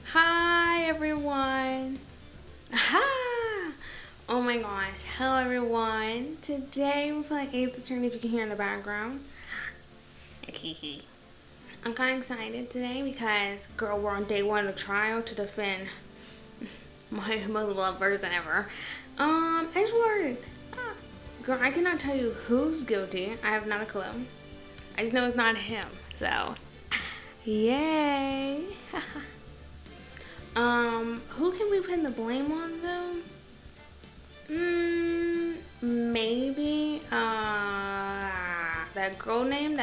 Hi everyone. Ha! Oh my gosh. Hello everyone. Today we're playing 8th Attorney, if you can hear in the background. I'm kind of excited today because, girl, we're on day 1 of the trial to defend my most loved person ever. Edgeworth. Girl, I cannot tell you who's guilty. I have not a clue. I just know it's not him. So, yay. Who can we pin the blame on though? Maybe, that girl named,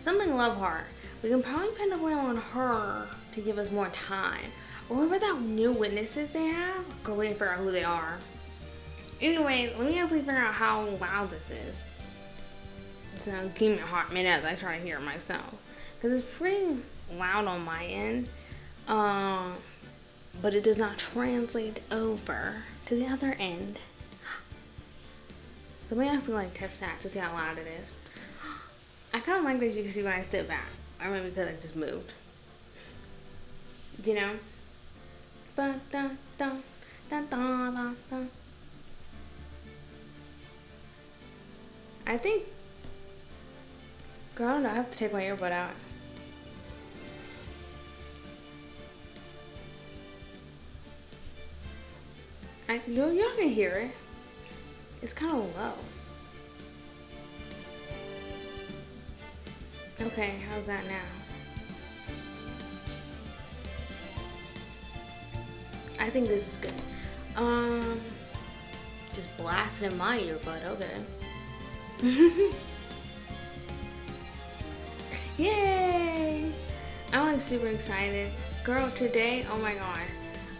something Loveheart. We can probably pin the blame on her to give us more time. Or what about that new witnesses they have? Girl, we need to figure out who they are. Anyway, let me actually figure out how loud this is. So give me a hot minute as I try to hear it myself. Because it's pretty loud on my end. But it does not translate over to the other end. So let me actually test that to see how loud it is. I kind of like that you can see when I step back. Or maybe because I just moved. You know? I think, girl, I don't know, I have to take my earbud out. Y'all can hear it. It's kind of low. Okay, how's that now? I think this is good. Just blasting in my earbud, okay. Yay! I'm super excited. Girl, today, oh my god.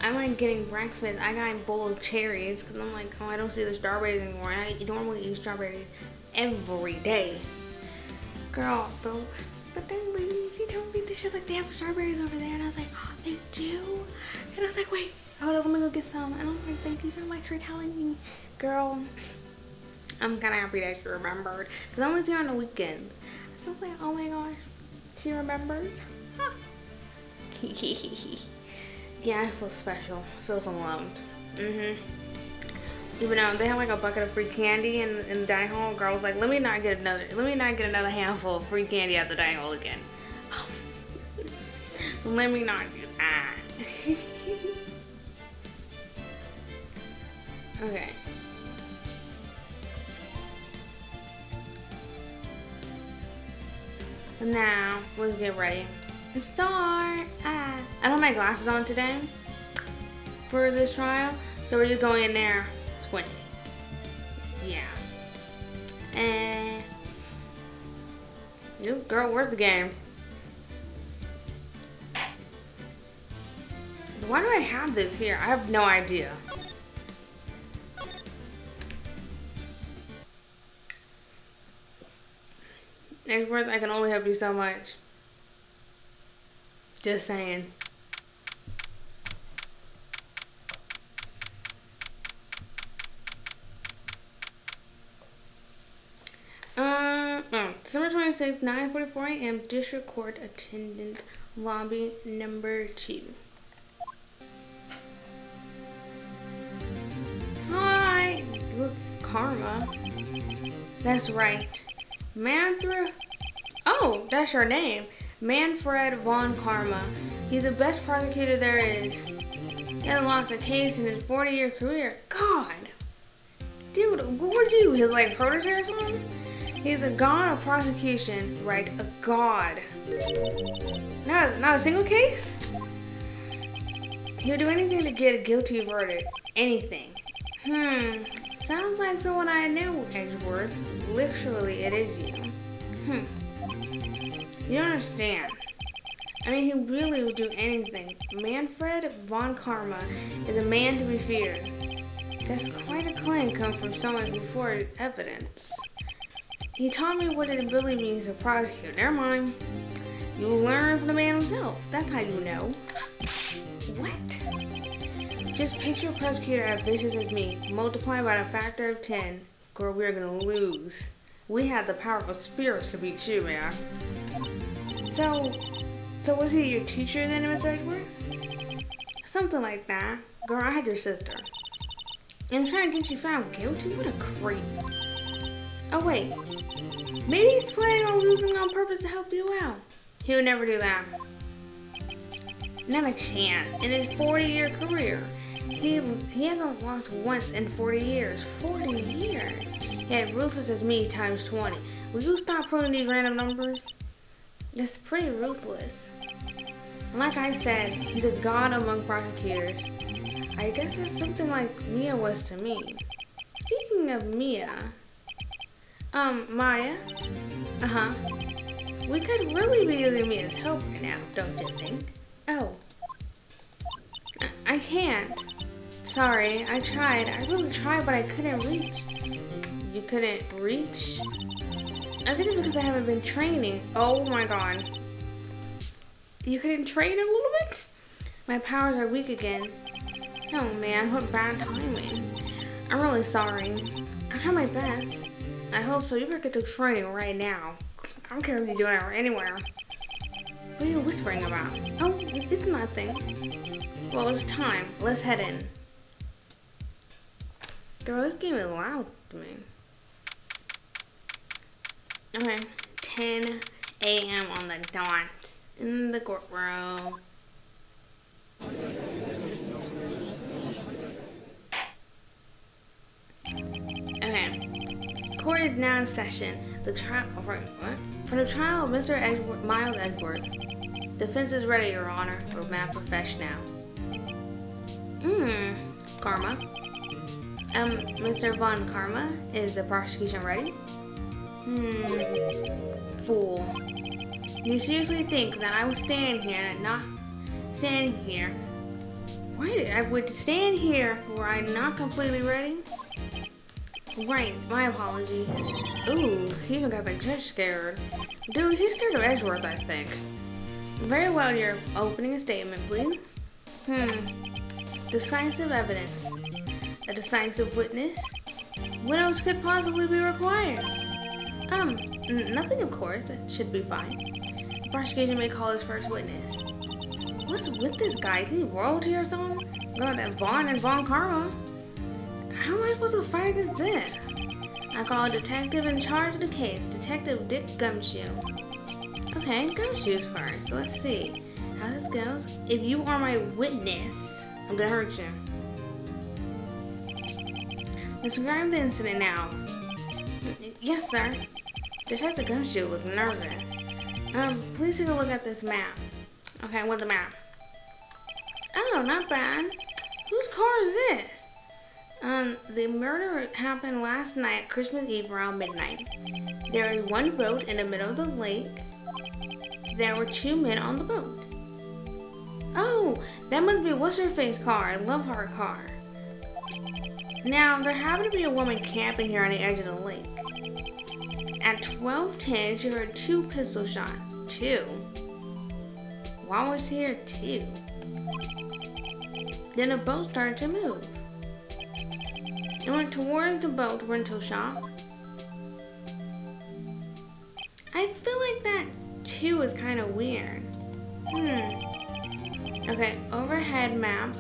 I'm getting breakfast. I got a bowl of cherries because I'm like, oh, I don't see the strawberries anymore. I normally eat strawberries every day. Girl, the dang lady, she told me this. She's like, they have strawberries over there. And I was like, oh, they do? And I was like, wait, hold on, let me go get some. And I was like, thank you so much for telling me. Girl, I'm kind of happy that she remembered. Because I only see her on the weekends. So I was like, oh my gosh, she remembers. Huh. Yeah, I feel special. I feel so loved. Even though they have a bucket of free candy in the dining hall, girl was like, let me not get another handful of free candy at the dining hall again. Let me not do that. Okay. And now, let's get ready to start. I don't have my glasses on today for this trial, so we're just going in there squinting. Yeah. And girl, where's the game? Why do I have this here? I have no idea. Edgeworth, I can only help you so much. Just saying. December 26th, 9:44 a.m. District Court Attendant Lobby number 2. Hi! Look, Karma. That's right. Oh, that's your name. Manfred von Karma. He's the best prosecutor there is. He hasn't lost a case in his 40-year career. God! Dude, what were you? His protege or something? He's a god of prosecution, right? A god. Not a single case? He'll do anything to get a guilty verdict. Anything. Sounds like someone I know, Edgeworth. Literally, it is you. You don't understand. I mean, he really would do anything. Manfred von Karma is a man to be feared. That's quite a claim come from someone who forged evidence. He taught me what it really means to prosecute. Never mind. You'll learn from the man himself. That's how you know. What? Just picture a prosecutor as vicious as me, multiplied by a factor of 10. Girl, we're gonna lose. We have the powerful spirits to beat you, man. So So was he your teacher then, Mr. Edgeworth? Something like that. Girl, I had your sister. And trying to get you found guilty? What a creep. Oh wait. Maybe he's planning on losing on purpose to help you out. He would never do that. Not a chance. In his 40-year career, he hasn't lost once in 40 years. 40 years? Yeah, ruthless as me times 20. Will you stop pulling these random numbers? That's pretty ruthless. Like I said, he's a god among prosecutors. I guess that's something like Mia was to me. Speaking of Mia, Maya? Uh-huh. We could really be using Mia's help right now, don't you think? Oh. I can't. Sorry, I tried. I really tried, but I couldn't reach. You couldn't reach? I think it's because I haven't been training. Oh my god. You couldn't train a little bit? My powers are weak again. Oh man, what bad timing. I'm really sorry. I tried my best. I hope so. You better get to training right now. I don't care if you're doing it anywhere. What are you whispering about? Oh, it's nothing. Well, it's time. Let's head in. Girl, this game is loud to me. Okay, 10 a.m. on the dot in the courtroom. Okay, court is now in session. The trial, For the trial of Mr. Miles Edgeworth. Defense is ready, Your Honor. We're mad professional. Karma. Mr. Von Karma, is the prosecution ready? Fool. You seriously think that I would stand here and not stand here? Wait, I would stand here were I not completely ready? Right, my apologies. Ooh, he even got the judge scared. Dude, he's scared of Edgeworth, I think. Very well, you're opening a statement, please. Decisive evidence. A decisive witness? What else could possibly be required? Nothing, of course. That should be fine. The prosecution may call his first witness. What's with this guy? Is he royalty or something? Got that Vaughn and Von Karma. How am I supposed to fight against this? I call a detective in charge of the case, Detective Dick Gumshoe. Okay, Gumshoe's first. Let's see how this goes. If you are my witness, I'm gonna hurt you. Describe the incident now. Yes, sir. Detective Gumshoe looked nervous. Please take a look at this map. Okay, what's the map? Oh, not bad. Whose car is this? The murder happened last night, Christmas Eve around midnight. There is one boat in the middle of the lake. There were 2 men on the boat. Oh, that must be what's-her-face car. I love her car. Now, there happened to be a woman camping here on the edge of the lake. At 12:10, she heard 2 pistol shots. 2? Why was here 2? Then the boat started to move. It went towards the boat rental shop. I feel like that 2 is kind of weird. Okay, overhead map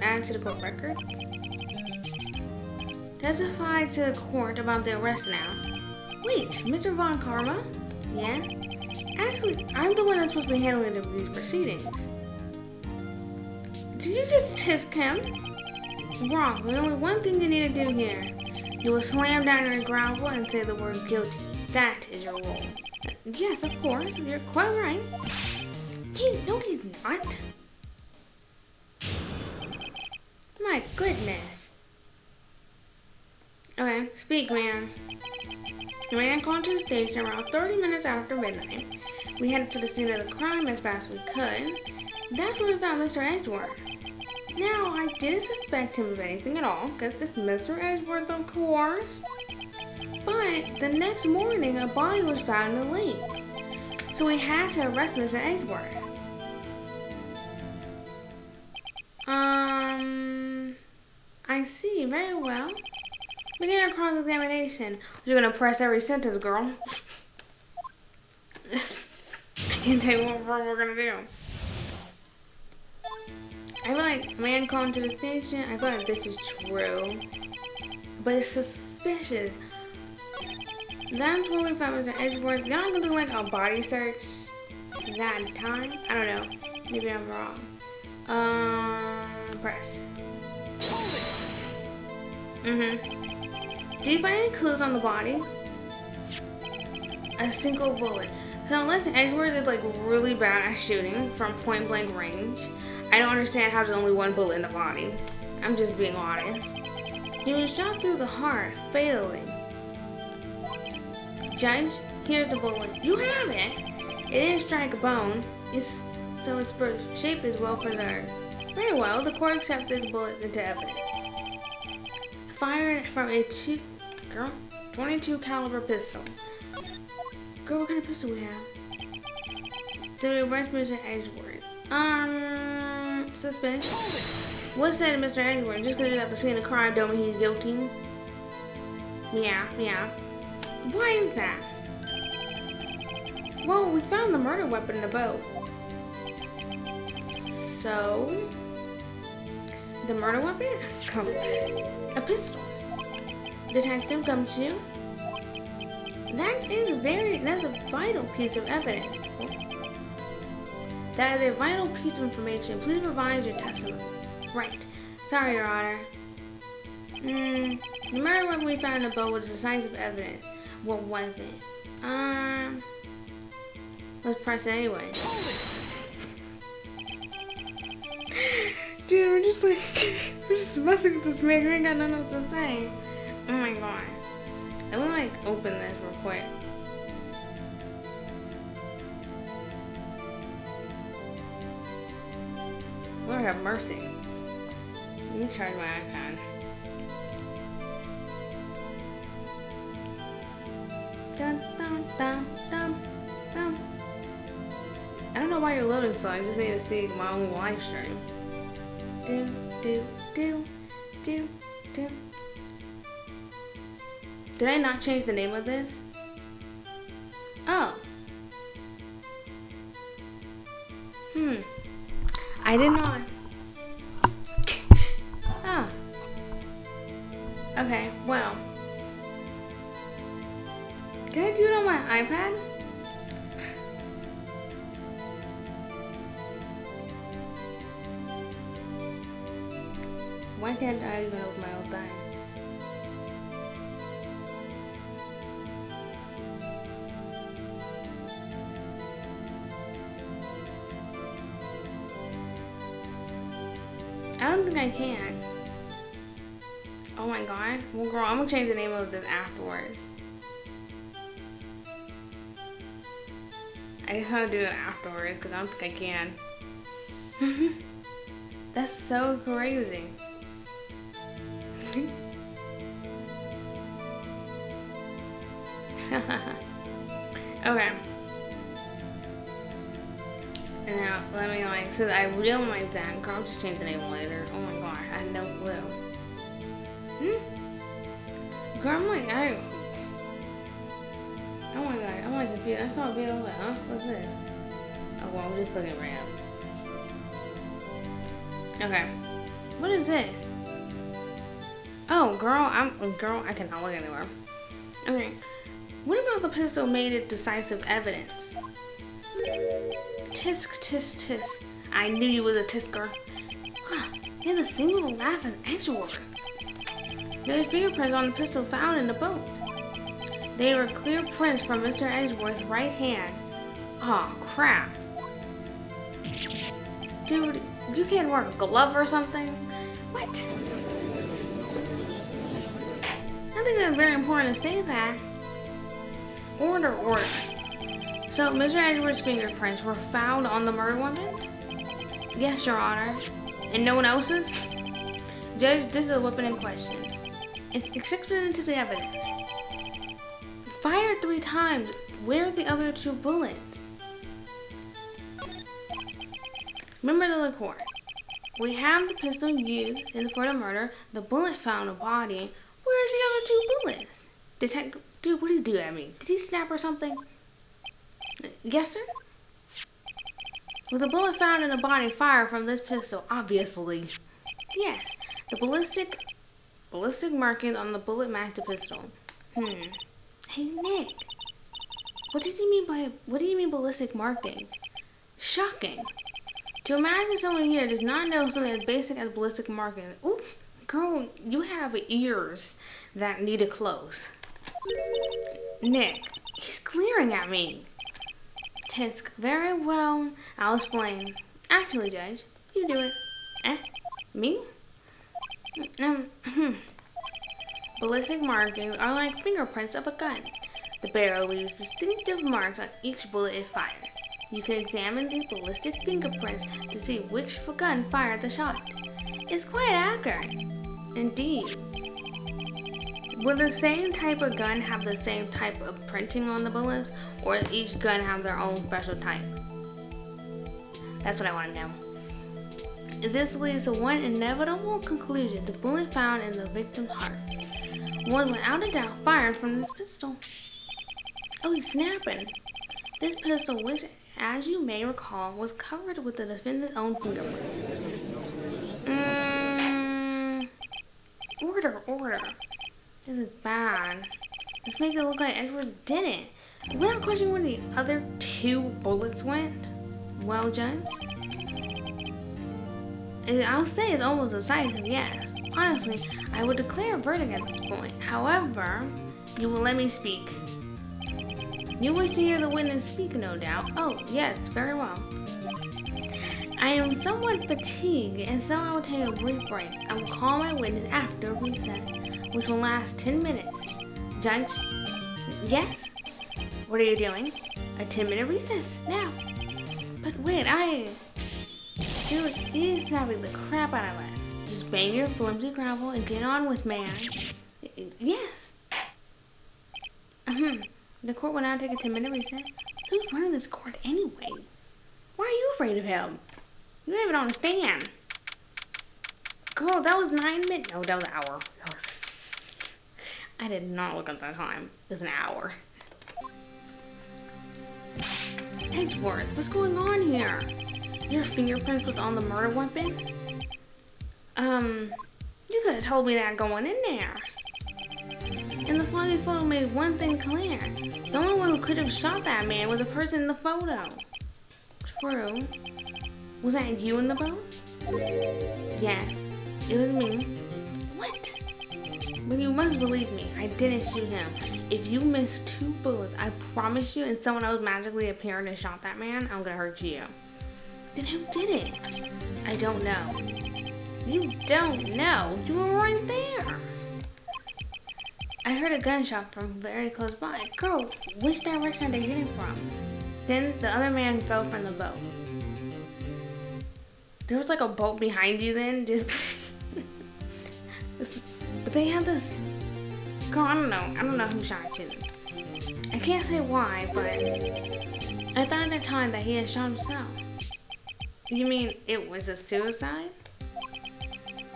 add to the court record. Testify to the court about the arrest now. Wait, Mr. Von Karma? Yeah? Actually, I'm the one that's supposed to be handling these proceedings. Did you just tisk him? Wrong. There's only one thing you need to do here. You will slam down your gravel and say the word guilty. That is your role. Yes, of course. You're quite right. No, he's not. My goodness. Okay, speak, ma'am. The man called to the station around 30 minutes after midnight. We headed to the scene of the crime as fast as we could. That's where we found Mr. Edgeworth. Now, I didn't suspect him of anything at all, because it's Mr. Edgeworth, of course. But the next morning, a body was found in the lake. So we had to arrest Mr. Edgeworth. I see, very well. Begin our cross-examination. You're gonna press every sentence, girl. can take what we're gonna do. I feel like a man calling to the station. I feel like this is true, but it's suspicious. That's what we found Mr. Edgeworth. Y'all gonna do like a body search that time? I don't know. Maybe I'm wrong. Press. Did you find any clues on the body? A single bullet. So unless Edgeworth is like really bad at shooting from point blank range, I don't understand how there's only one bullet in the body. I'm just being honest. He was shot through the heart, fatally. Judge, here's the bullet. You have it. It didn't strike a bone, so its shape is well preserved. Very well, the court accepts this bullet into evidence. Fired from a 22 caliber pistol. Girl, what kind of pistol we have? So we arrest Mr. Edgeworth. Suspect. What's said to Mr. Edgeworth? Just because he's at the scene of crime don't mean he's guilty. Yeah. Why is that? Well, we found the murder weapon in the boat. So, the murder weapon? A pistol. Detective comes to. That's a vital piece of evidence. That is a vital piece of information. Please provide your testimony. Right. Sorry, Your Honor. The murder weapon we found in the boat was decisive evidence. What was it? Let's press it anyway. Dude, we're just messing with this man. We ain't got nothing else to say. Oh my god. Let me like open this real quick. Lord have mercy. Let me charge my iPad. Dun, dun, dun, dun, dun. I don't know why you're loading so I just need to see my own live stream. Do. Did I not change the name of this? Oh. I did not. Oh. Okay, well. Can I do it on my iPad? Why can't I even open my own thing? I don't think I can. Oh my god. Well, girl, I'm gonna change the name of this afterwards. I just want to do it afterwards because I don't think I can. That's so crazy. Okay. And now, let me like, since I realized that, girl, I'll just change the name later. Oh my god, I had no clue. Girl, I'm like, oh my god, I'm like confused. I saw a video, I was like, huh? What's this? Oh, well, I'm just clicking random. Okay. What is this? Oh, girl, I cannot look anywhere. Okay. What about the pistol made it decisive evidence? Tisk, tisk, tisk. I knew you was a tisker. He had a single laugh and Edgeworth. There's fingerprints on the pistol found in the boat. They were clear prints from Mr. Edgeworth's right hand. Aw, crap. Dude, you can't wear a glove or something? What? I think that's very important to say that. Order. So, Mr. Edgeworth's fingerprints were found on the murder weapon? Yes, Your Honor. And no one else's? Judge, this is a weapon in question. Accepted into the evidence. Fired 3 times. Where are the other 2 bullets? Member of the court. We have the pistol used for the murder. The bullet found a body. Where are the other 2 bullets? Detective, dude, what did he do at me? Did he snap or something? Yes, sir? Was a bullet found in the body fired from this pistol? Obviously. Yes. The ballistic markings on the bullet match the pistol. Hey Nick. What do you mean ballistic marking? Shocking. To imagine someone here does not know something as basic as ballistic marking. Ooh, girl, you have ears that need to close. Nick, he's glaring at me. Tisk, very well. I'll explain. Actually, Judge, you do it. Me? Ballistic markings are like fingerprints of a gun. The barrel leaves distinctive marks on each bullet it fires. You can examine these ballistic fingerprints to see which gun fired the shot. It's quite accurate. Indeed. Will the same type of gun have the same type of printing on the bullets, or does each gun have their own special type? That's what I want to know. This leads to one inevitable conclusion. The bullet found in the victim's heart was without a doubt fired from this pistol. Oh, he's snapping. This pistol, which, as you may recall, was covered with the defendant's own fingerprints. Order. This is bad. This makes it look like Edwards didn't. Without questioning where the other 2 bullets went, well, Judge, I'll say it's almost decisive, yes. Honestly, I would declare a verdict at this point. However, you will let me speak. You wish to hear the witness speak, no doubt. Oh, yes, very well. I am somewhat fatigued, and so I will take a brief break. I will call my witness after recess, which will last 10 minutes. Judge? Yes? What are you doing? A 10-minute recess, now. But wait, Dude, he's snapping the crap out of it. Just bang your flimsy gravel and get on with, man. Yes. The court will now take a 10-minute recess. Who's running this court anyway? Why are you afraid of him? You don't even understand. Girl, that was 9 minutes. No, that was an hour. I did not look at that time. It was an hour. Edgeworth, what's going on here? Your fingerprints was on the murder weapon? You could have told me that going in there. And the foggy photo made one thing clear. The only one who could have shot that man was the person in the photo. True. Was that you in the boat? Yes, it was me. What? But you must believe me, I didn't shoot him. If you missed 2 bullets, I promise you, and someone else magically appeared and shot that man, I'm gonna hurt you. Then who did it? I don't know. You don't know? You were right there. I heard a gunshot from very close by. Girl, which direction did they hit it from? Then the other man fell from the boat. There was like a boat behind you then? But they had this... Girl, I don't know who shot you. I can't say why, but I thought at the time that he had shot himself. You mean it was a suicide?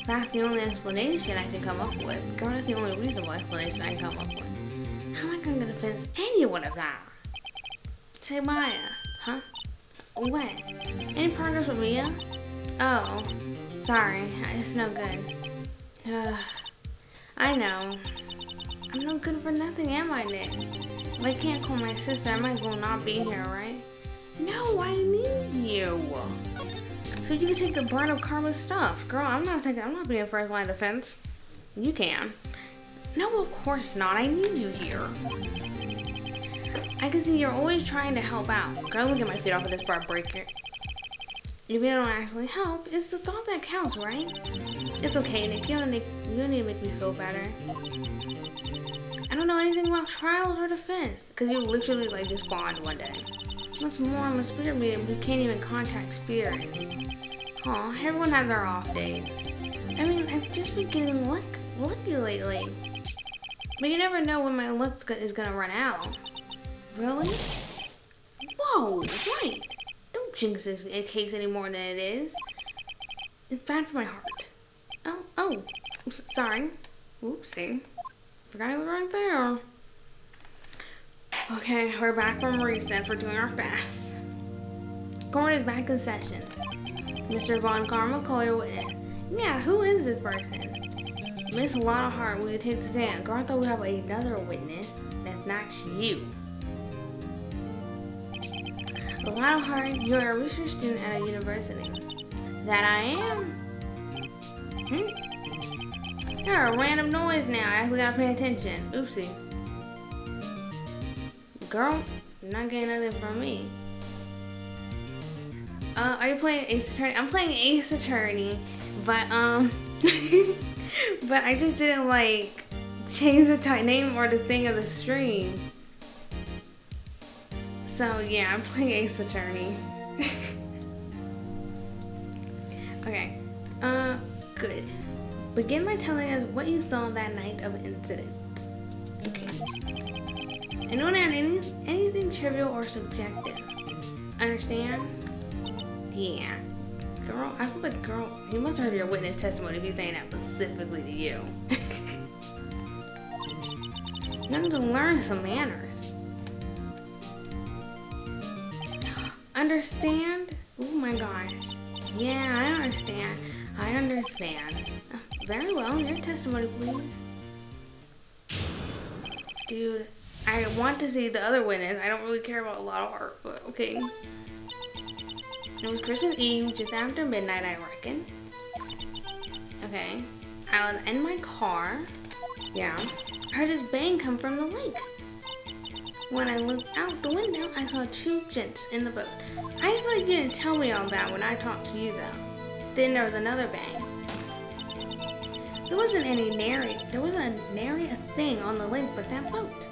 That's the only explanation I can come up with. Girl, that's the only reasonable explanation I can come up with. How am I going to defend anyone of that? Say Maya, huh? When? Any progress with Mia? Oh, sorry, it's no good. I know. I'm no good for nothing, am I, Nick? If I can't call my sister, I might as well not be here, right? No, I need you. So you can take the brunt of Karma's stuff. Girl, I'm not being first line defense. You can. No, of course not. I need you here. I can see you're always trying to help out. Girl, let me get my feet off of this before I break it. If you don't actually help, it's the thought that counts, right? It's okay, Nick. You don't need to make me feel better. I don't know anything about trials or defense, because you literally like just spawned one day. What's more, I'm a spirit medium who can't even contact spirits. Aw, everyone has their off days. I mean, I've just been getting lucky lately. But you never know when my luck is gonna run out. Really? Whoa, right. Don't jinx this case any more than it is. It's bad for my heart. Oh, sorry. Oopsie. Forgot it was right there. Okay, we're back from reset for doing our best. Court is back in session. Mr. Von Carmichael, your witness. Yeah, who is this person? Miss Lana Hart, will you take the stand? Girl, I thought we have another witness. That's not you. Lana Hart, you're a research student at a university. That I am. You're a random noise now. I actually gotta pay attention. Oopsie. Girl, you're not getting nothing from me. Are you playing Ace Attorney? I'm playing Ace Attorney, but but I just didn't like change the name or the thing of the stream. So yeah, I'm playing Ace Attorney. Okay. Good. Begin by telling us what you saw that night of incident. Okay. Anyone have anything trivial or subjective? Understand? Yeah. Girl, I feel like, girl, he must have heard your witness testimony if he's saying that specifically to you. You need to learn some manners. Understand? Oh my gosh. Yeah, I understand. I understand. Very well, your testimony, please. Dude, I want to see the other witness. I don't really care about a lot of art, but okay. It was Christmas Eve, just after midnight, I reckon. Okay. I was in my car. Yeah. I heard this bang come from the lake. When I looked out the window, I saw two gents in the boat. I feel like you didn't tell me all that when I talked to you, though. Then there was another bang. There wasn't a nary a thing on the lake but that boat.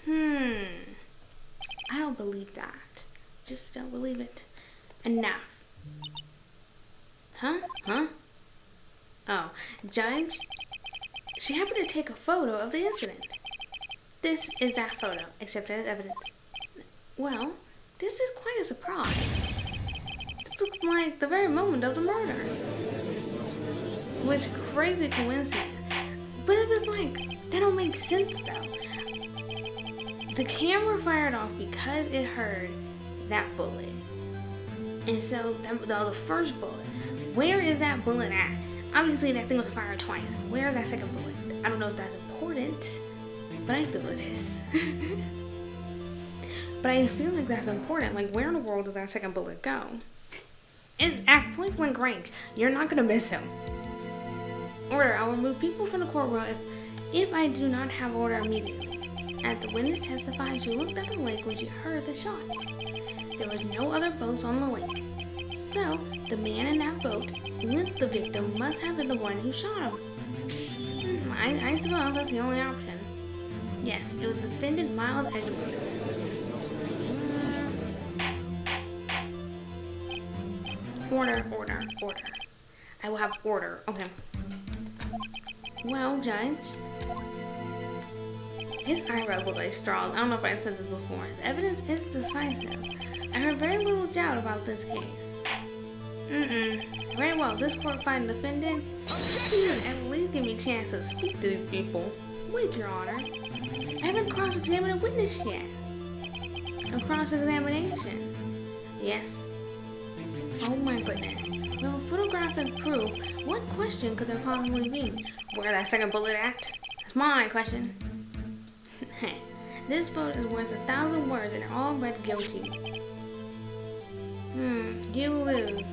I don't believe that. Just don't believe it. Enough. Huh? Oh, Judge, she happened to take a photo of the incident. This is that photo, accepted as evidence. Well, this is quite a surprise. This looks like the very moment of the murder. Which crazy coincidence. But if it's like, that don't make sense though. The camera fired off because it heard that bullet. And so, the first bullet, where is that bullet at? Obviously, that thing was fired twice. Where is that second bullet? I don't know if that's important, but I feel it is. But I feel like that's important. Like, where in the world did that second bullet go? And at point blank range, you're not gonna miss him. Order, I'll remove people from the courtroom if I do not have order immediately. As the witness testified, she looked at the lake when she heard the shot. There was no other boats on the lake. So, the man in that boat with the victim must have been the one who shot him. I suppose that's the only option. Yes, it was defendant Miles Edgeworth. Order. I will have order. Okay. Well, Judge. His eyebrows look like straws. I don't know if I said this before. The evidence is decisive. I heard very little doubt about this case. Very well. This court finds the defendant. Dude, at least give me a chance to speak to these people. Wait, Your Honor. I haven't cross-examined a witness yet. A cross-examination. Yes. Oh my goodness. With photographic proof, what question could there possibly be? Where that second bullet at? That's my question. This vote is worth 1,000 words and they're all read guilty. You lose.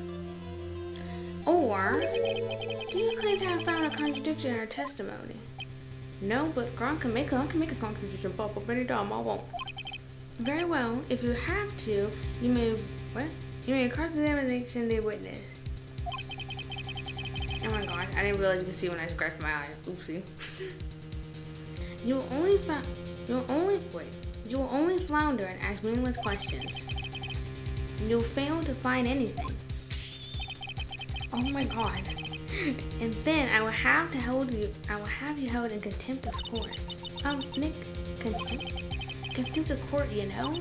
Or, do you claim to have found a contradiction in her testimony? No, but girl, I can make a contradiction pop up any time I want. Very well. If you have to, you may cross-examination the witness. Oh my gosh, I didn't realize you could see when I scratched my eye. Oopsie. You will only flounder and ask meaningless questions. You'll fail to find anything. Oh my god. And then I will have you held in contempt of court. Nick, contempt of court, you know?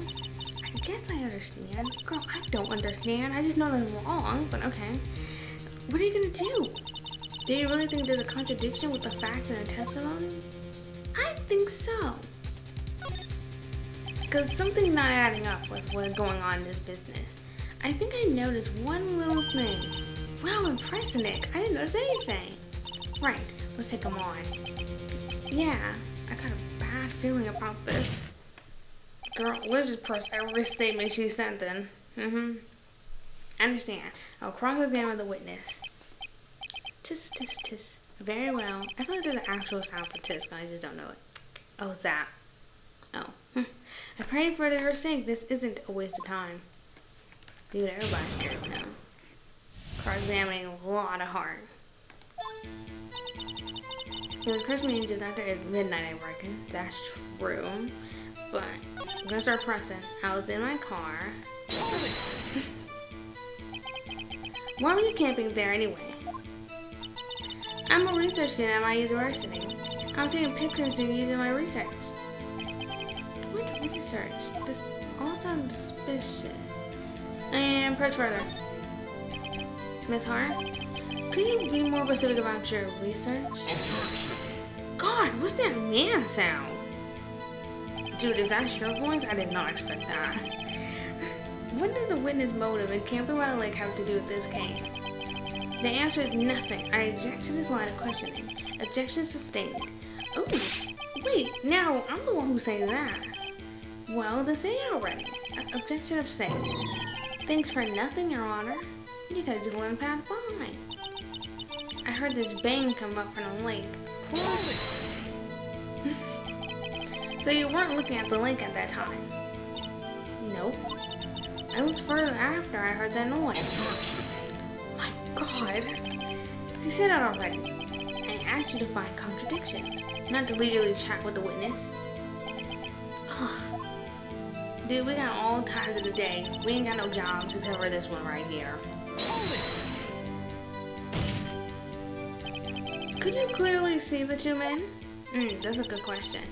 I guess I understand. Girl, I don't understand. I just know that's wrong, but okay. What are you gonna do? Do you really think there's a contradiction with the facts in her testimony? I think so. Because something's not adding up with what's going on in this business. I think I noticed one little thing. Wow, impressive, Nick. I didn't notice anything. Right, let's take them on. Yeah, I got a bad feeling about this. Girl, let's just press every statement she sent in. Understand. I'll cross-examine the witness. Tis, tis, tis. Very well. I feel like there's an actual sound for tis, but I just don't know it. Oh, that. Oh. I pray for your sake this isn't a waste of time. Dude, everybody's scared now. Cross-examining a lot of heart. It was Christmas just after midnight, I reckon. That's true. But I'm gonna start pressing. I was in my car. Why were you camping there anyway? I'm a research student at my university. I'm taking pictures and using my research. What research? This all sounds suspicious. And press further. Miss Hart, could you be more specific about your research? God, what's that man sound? Dude, is that your voice? I did not expect that. What does the witness motive and camping by the lake have to do with this case? They answered nothing. I object to this line of questioning. Objection sustained. Oh, wait, now I'm the one who's saying that. Well, they say it already. Objection abstained. Thanks for nothing, Your Honor. You could have just let him pass by. I heard this bang come up from the lake. So you weren't looking at the lake at that time? Nope. I looked further after I heard that noise. My God. She said that already. I asked you to find contradictions, not to leisurely chat with the witness. Ugh. Dude, we got all times of the day. We ain't got no jobs except for this one right here. Could you clearly see the two men? That's a good question.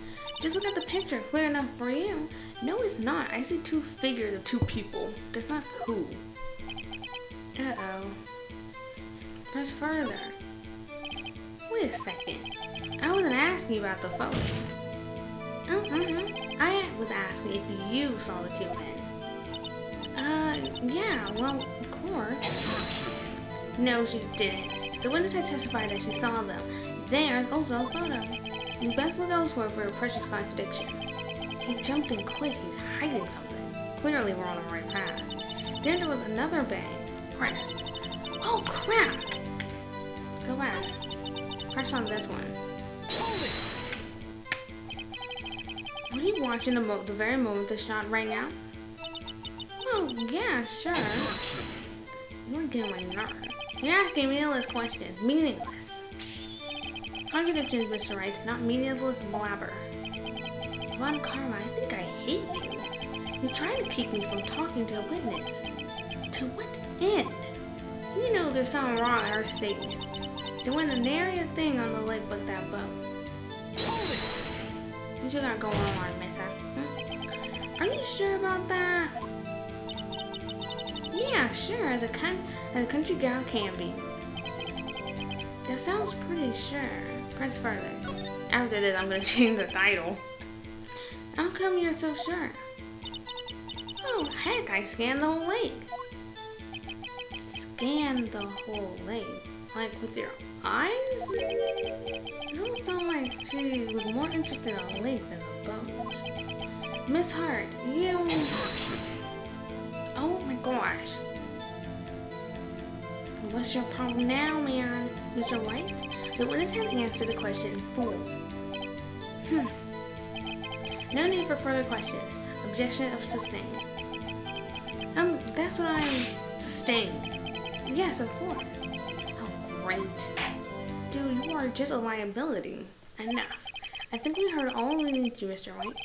Just look at the picture. Clear enough for you? No, it's not. I see two figures of two people. That's not who. Uh-oh. Press further. Wait a second. I wasn't asking you about the photo. I was asking if you saw the two men. Yeah, well, of course. No, she didn't. The witness had testified that she saw them. There's also a photo. You best look elsewhere for your precious contradictions. He jumped in quick. He's hiding something. Clearly, we're on the right path. Then there was another bang. Press. Oh, crap! Go back. Press on this one. Were you watching the very moment the shot rang out? Oh, yeah, sure. You're getting my nerve. You're asking meaningless questions. Meaningless. Contradictions, Mr. Wright, not meaningless blabber. Von Karma, I think I hate you. You're trying to keep me from talking to a witness. To what end? You know there's something wrong in her statement. There wasn't nary a thing on the lake but that boat. What you got going on, Missa? Are you sure about that? Yeah, sure, as a country gal can be. That sounds pretty sure. Press further. After this, I'm gonna change the title. How come you're so sure? Oh, heck, I scanned the whole lake. Scanned the whole lake? Like with your eyes? It almost sounds like she was more interested in the lake than the boat. Miss Hart, you... Oh my gosh. What's your problem now, man? Mr. Wright? The witness had answered the question full. No need for further questions. Objection of sustained. That's what I'm sustained. Yes, of course. Oh, great. Dude, you are just a liability. Enough. I think we heard all we need to, Mr. Wright.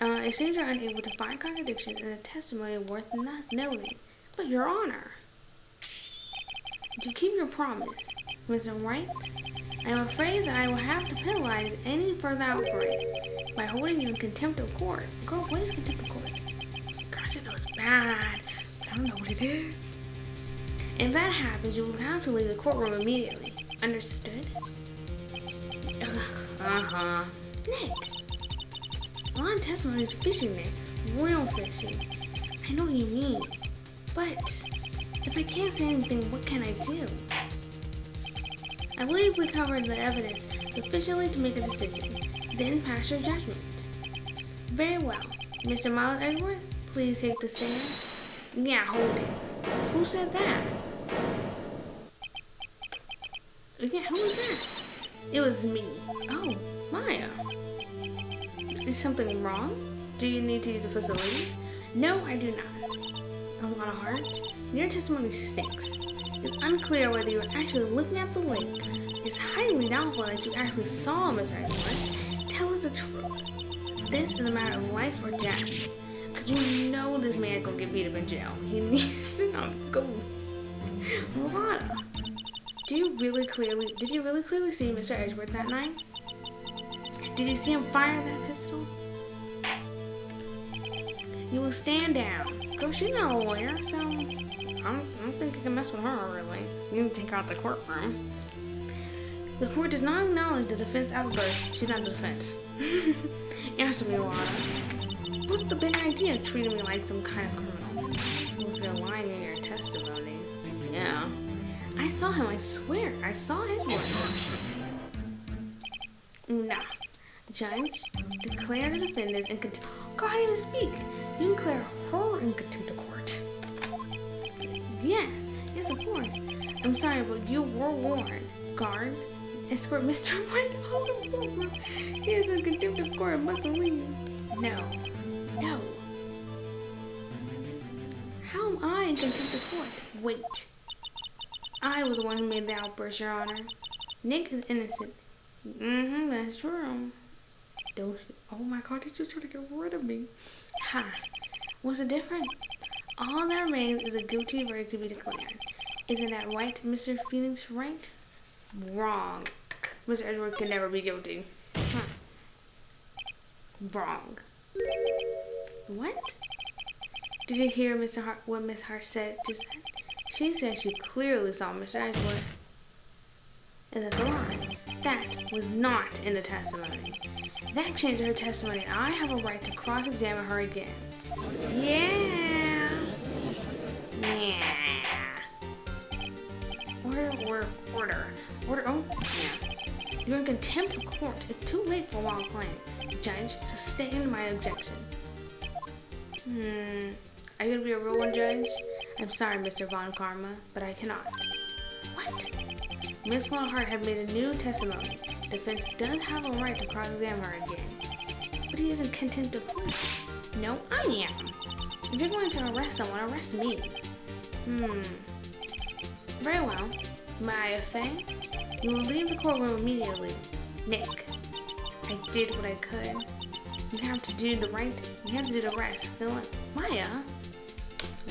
It seems you're unable to find contradictions in a testimony worth not noting. But, Your Honor, to keep your promise, Mr. Wright, I am afraid that I will have to penalize any further outbreak by holding you in contempt of court. Girl, what is contempt of court? Gosh, I know it's bad, but I don't know what it is. If that happens, you will have to leave the courtroom immediately. Understood? Uh-huh. Nick. On testimony is fishing, Nick. Real fishing. I know what you mean. But if I can't say anything, what can I do? I believe we covered the evidence sufficiently to make a decision. Then pass your judgment. Very well. Mr. Miles Edward, please take the stand. Yeah, hold it. Who said that? Yeah, who was that? It was me. Oh, Maya. Is something wrong? Do you need to use the facility? No, I do not. A lot of heart. Your testimony stinks. It's unclear whether you were actually looking at the lake. It's highly doubtful that you actually saw Mr. Edward. Tell us the truth. This is a matter of life or death. Because you know this man gonna get beat up in jail. He needs to not go. Lana, did you really clearly see Mr. Edgeworth that night? Did you see him fire that pistol? You will stand down. Girl, she's not a lawyer, so I don't think I can mess with her, really. You need to take her out the courtroom. The court does not acknowledge the defense outburst. She's not the defense. Answer me, Lana. What's the big idea of treating me like some kind of criminal? Well, if you're lying in your testimony. Yeah. I saw him, I swear. I saw him. Nah. Judge, declare the defendant in contempt. Go ahead and speak. You declare her in contempt of court. Yes, of course. I'm sorry, but you were warned. Guard, escort Mr. Wright out of the courtroom. He is in contempt of court and must leave. No. How am I in contempt of court? Wait. I was the one who made the outburst, Your Honor. Nick is innocent. That's true. Oh my God, he's just trying to get rid of me. Ha. What's the difference? All that remains is a guilty verdict to be declared. Isn't that right, Mr. Phoenix Wright? Wrong. Mr. Edward can never be guilty. Wrong. What? Did you hear what Miss Hart said just then? She said she clearly saw Mr. Edward. And that's a lie. That was not in the testimony. That changed her testimony, and I have a right to cross-examine her again. Yeah. Order. Oh, yeah. You're in contempt of court. It's too late for a wild claim. Judge, sustain my objection. Are you gonna be a real one, Judge? I'm sorry, Mr. Von Karma, but I cannot. What? Miss Lockhart had made a new testimony. Defense does have a right to cross-examine her again. But he is in contempt of court. No, I am. If you're going to arrest someone, arrest me. Very well. Maya Fay, you will leave the courtroom immediately. Nick, I did what I could. You have to do the rest. Feel it? Maya?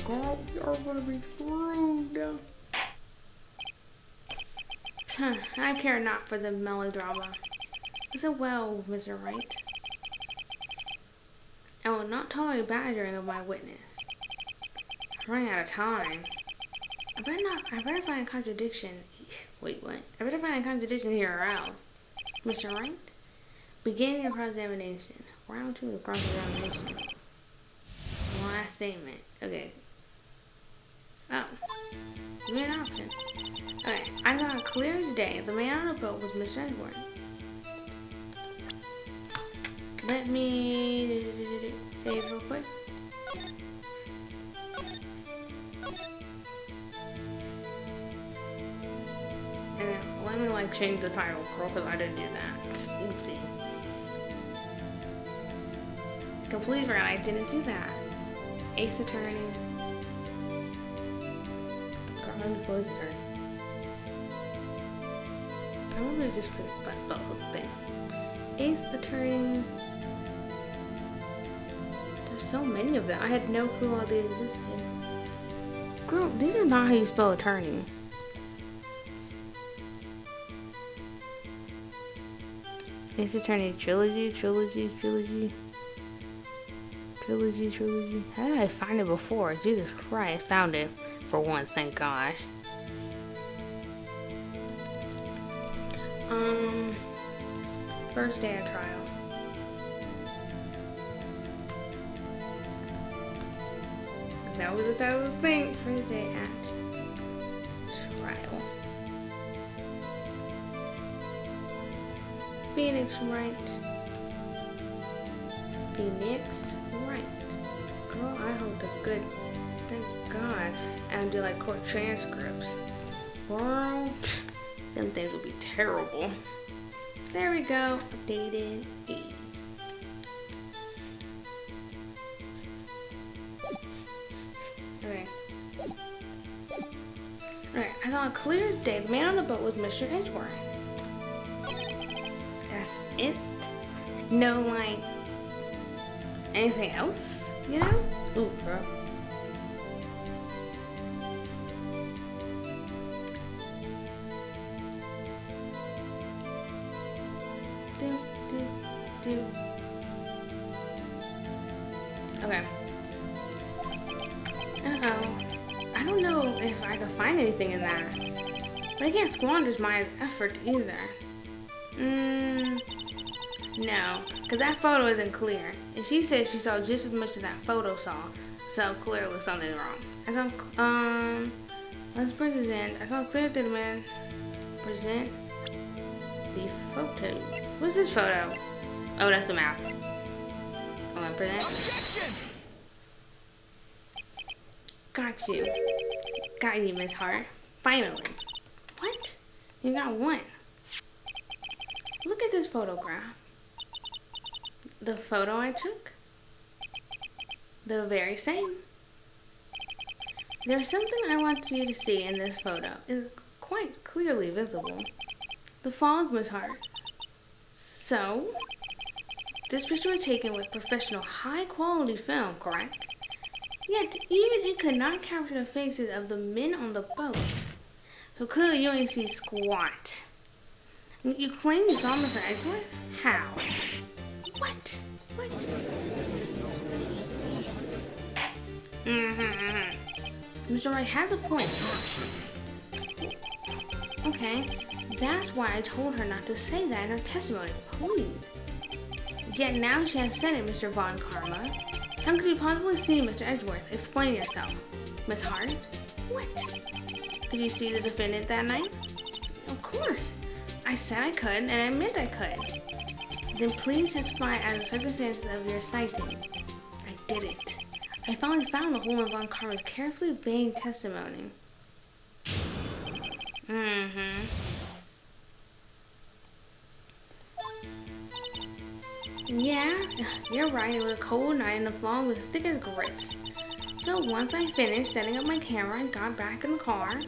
Girl, you're gonna be screwed. I care not for the melodrama. So well, Mr. Wright. I will not tolerate badgering of my witness. I'm running out of time. I better find a contradiction. Wait, what? I better find a contradiction here or else. Mr. Wright, begin your cross-examination. Round 2 of cross-examination. Last statement. Okay. Oh. Give me an option. Okay, I got clear as day. The man on the boat was Mr. Edward. Let me save real quick. And then let me change the title, girl, because I didn't do that. Oopsie. Completely forgot I didn't do that. Ace Attorney. Garland Booker. I want to just put the whole thing. Ace Attorney. There's so many of them. I had no clue all these existed. Girl, these are not how you spell attorney. Ace Attorney Trilogy. How did I find it before? Jesus Christ, I found it for once, thank gosh. First day of trial. That was the title of the thing. First day at trial. Phoenix Wright. Phoenix Wright. Girl, I hope they're good. Thank God. And do like court transcripts. Girl, them things would be terrible. There we go. Updated. Okay. Alright, I saw clear as day. The man on the boat was Mr. Edgeworth. That's it. No, like, anything else, you know? Ooh, girl. Okay. Uh-oh. I don't know if I could find anything in that. But I can't squander Maya's effort either. No. Because that photo isn't clear. And she said she saw just as much as that photo saw. So clearly something's wrong. I saw, let's present. I saw clear that the man present the photo. What's this photo? Oh, that's the map. I'm gonna present. Objection! Got you. Got you, Miss Hart. Finally. What? You got one. Look at this photograph. The photo I took? The very same. There's something I want you to see in this photo. It's quite clearly visible. The fog, Miss Hart. So, this picture was taken with professional high-quality film, correct? Yet, even it could not capture the faces of the men on the boat. So clearly you only see squat. You claim you saw Mr. Edgeworth? How? What? What? Mr. Wright has a point. Okay, that's why I told her not to say that in her testimony, please. Yet now she has said it, Mr. Von Karma. How could you possibly see Mr. Edgeworth? Explain yourself. Miss Hart? What? Could you see the defendant that night? Of course. I said I could, and I meant I could. Then please testify as the circumstances of your sighting. I didn't. I finally found the hole in Von Karma's carefully vague testimony. Yeah, you're right. It was a cold night and the fog was thick as grits. So once I finished setting up my camera, I got back in the car.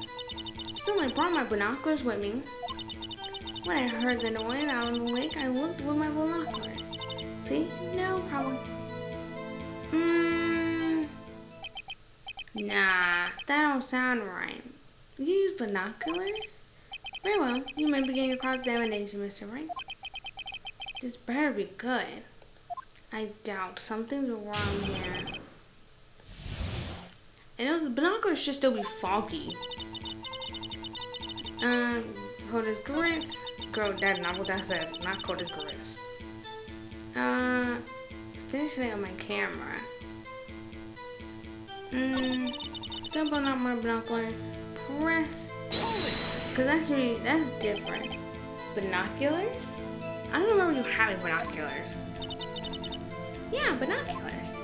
Still, I brought my binoculars with me. When I heard the noise out on the lake, I looked with my binoculars. See? No problem. Nah, that don't sound right. You use binoculars? Very well. You may begin your cross-examination, Mr. Wright. This better be good. I doubt something's wrong here. And the binoculars should still be foggy. Cold as grits. Girl, that's not what I said. Not cold as grits. Finishing it on my camera. Jump on out my binocular. Press. Cause actually, that's different. Binoculars? I don't remember you having binoculars. Yeah, binoculars.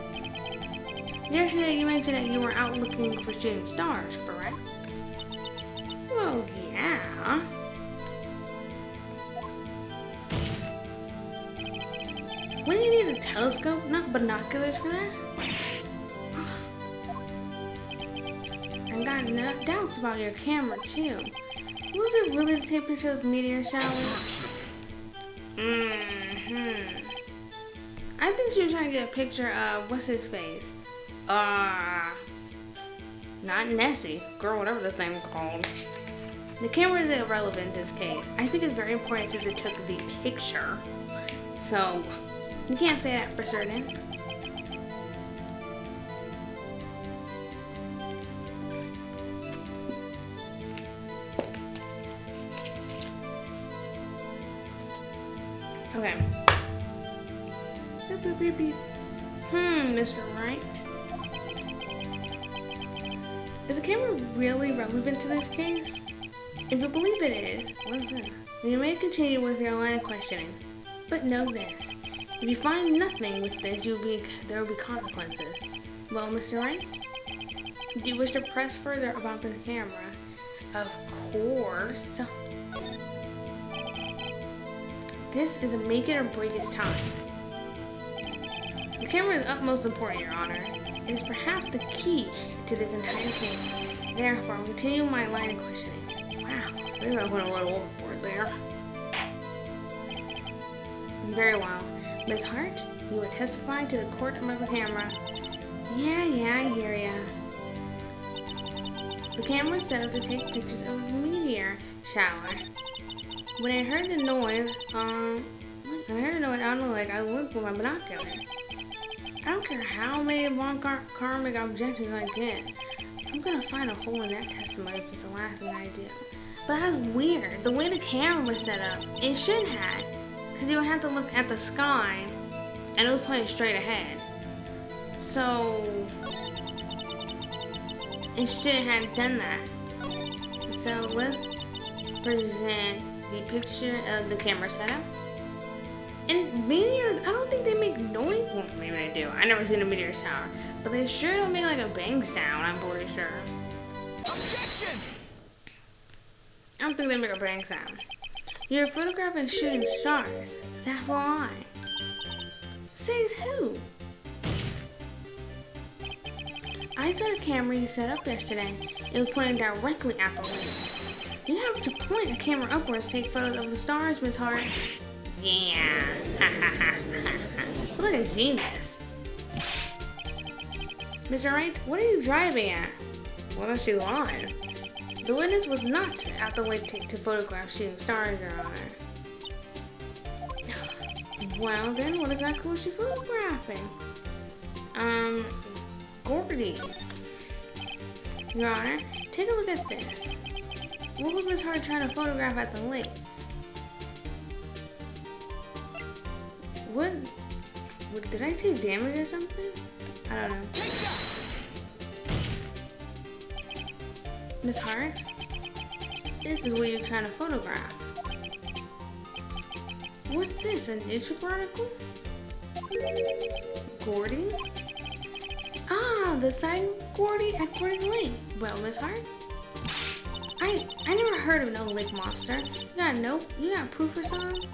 Yesterday you mentioned that you were out looking for shooting stars, correct? Well, yeah. Wouldn't you need a telescope, not binoculars for that? I got no doubts about your camera, too. Was it really to take pictures of meteor showers? I think she was trying to get a picture of, what's his face? Not Nessie. Girl, whatever the thing was called. The camera is irrelevant in this case. I think it's very important since it took the picture. So, you can't say that for certain. Okay. Beep, beep, beep, beep. Mr. Wright. Is the camera really relevant to this case? If you believe it is, what is it? You may continue with your line of questioning. But know this. If you find nothing with this, there will be consequences. Well, Mr. Wright? Do you wish to press further about this camera? Of course. This is a make it or break it time. The camera is utmost important, Your Honor. It is perhaps the key to this entire case. Therefore, I'll continue my line of questioning. Wow, maybe I went a little overboard there. Very well. Ms. Hart, you will testify to the court about the camera. Yeah, I hear ya. The camera is set up to take pictures of a meteor shower. When I heard the noise, out of the lake, I looked with my binocular. I don't care how many karmic objections I get. I'm gonna find a hole in that testimony if it's the last thing I do. But that's weird. The way the camera was set up, it shouldn't have. Because you would have to look at the sky, and it was pointing straight ahead. So, it shouldn't have done that. So, let's present the picture of the camera setup. And meteors, I don't think they make noise. Well, maybe they do. I never seen a meteor shower. But they sure don't make like a bang sound, I'm pretty sure. Objection! I don't think they make a bang sound. You're photographing shooting stars. That's a lie. Says who? I saw the camera you set up yesterday. It was pointing directly at the lake. You have to point the camera upwards to take photos of the stars, Miss Hart. Yeah. Look at genius. Mr. Wright, what are you driving at? What if she lied? The witness was not at the lake to photograph shooting stars, Your Honor. Well then, what exactly was she photographing? Gordy. Your Honor, take a look at this. What was Miss Hart trying to photograph at the lake? What? Did I take damage or something? I don't know. Miss Hart, this is what you're trying to photograph. What's this, a newspaper article? Gordy? Ah, the sign Gordy at Gordy Lake. Well, Miss Hart, I never heard of no lake monster. You got proof or something?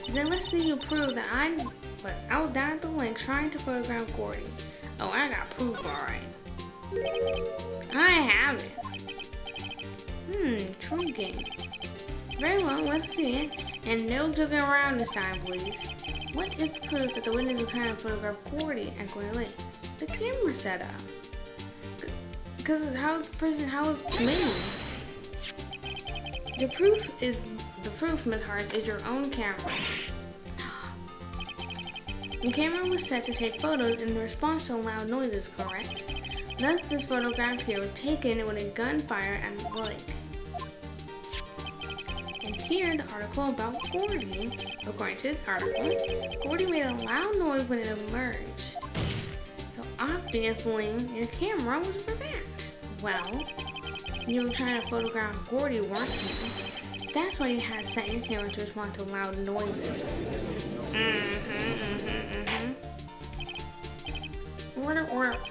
Then let's see you prove that I was down at the lake trying to photograph Gordy. Oh, I got proof, alright. I have it. Intriguing. Very well, let's see it. And no joking around this time, please. What is the proof that the witness was trying to photograph Gordy at Gordy Lake? The camera setup. Because it's how it's made. The proof, Miss Hart, is your own camera. The camera was set to take photos in response to loud noises, correct? Thus, this photograph here was taken when a gunfire at the lake. And here, the article about Gordy. According to this article, Gordy made a loud noise when it emerged. So obviously, your camera was for that. Well, you were trying to photograph Gordy, weren't you? That's why you had set your camera to respond to loud noises.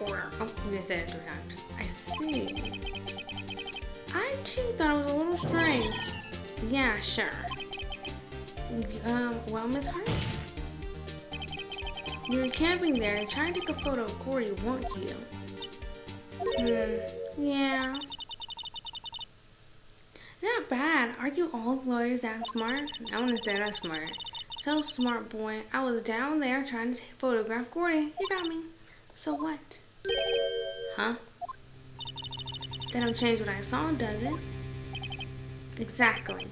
Order. Oh, you said it 3 times. I see. I too thought it was a little strange. Yeah, sure. Well, Miss Hart? You were camping there and trying to take a photo of Gordy, weren't you? Yeah. Not bad. Are you all lawyers that smart? I wouldn't say that smart. So smart, boy. I was down there trying to photograph Gordy. You got me. So what? Huh? That don't change what I saw, does it? Exactly.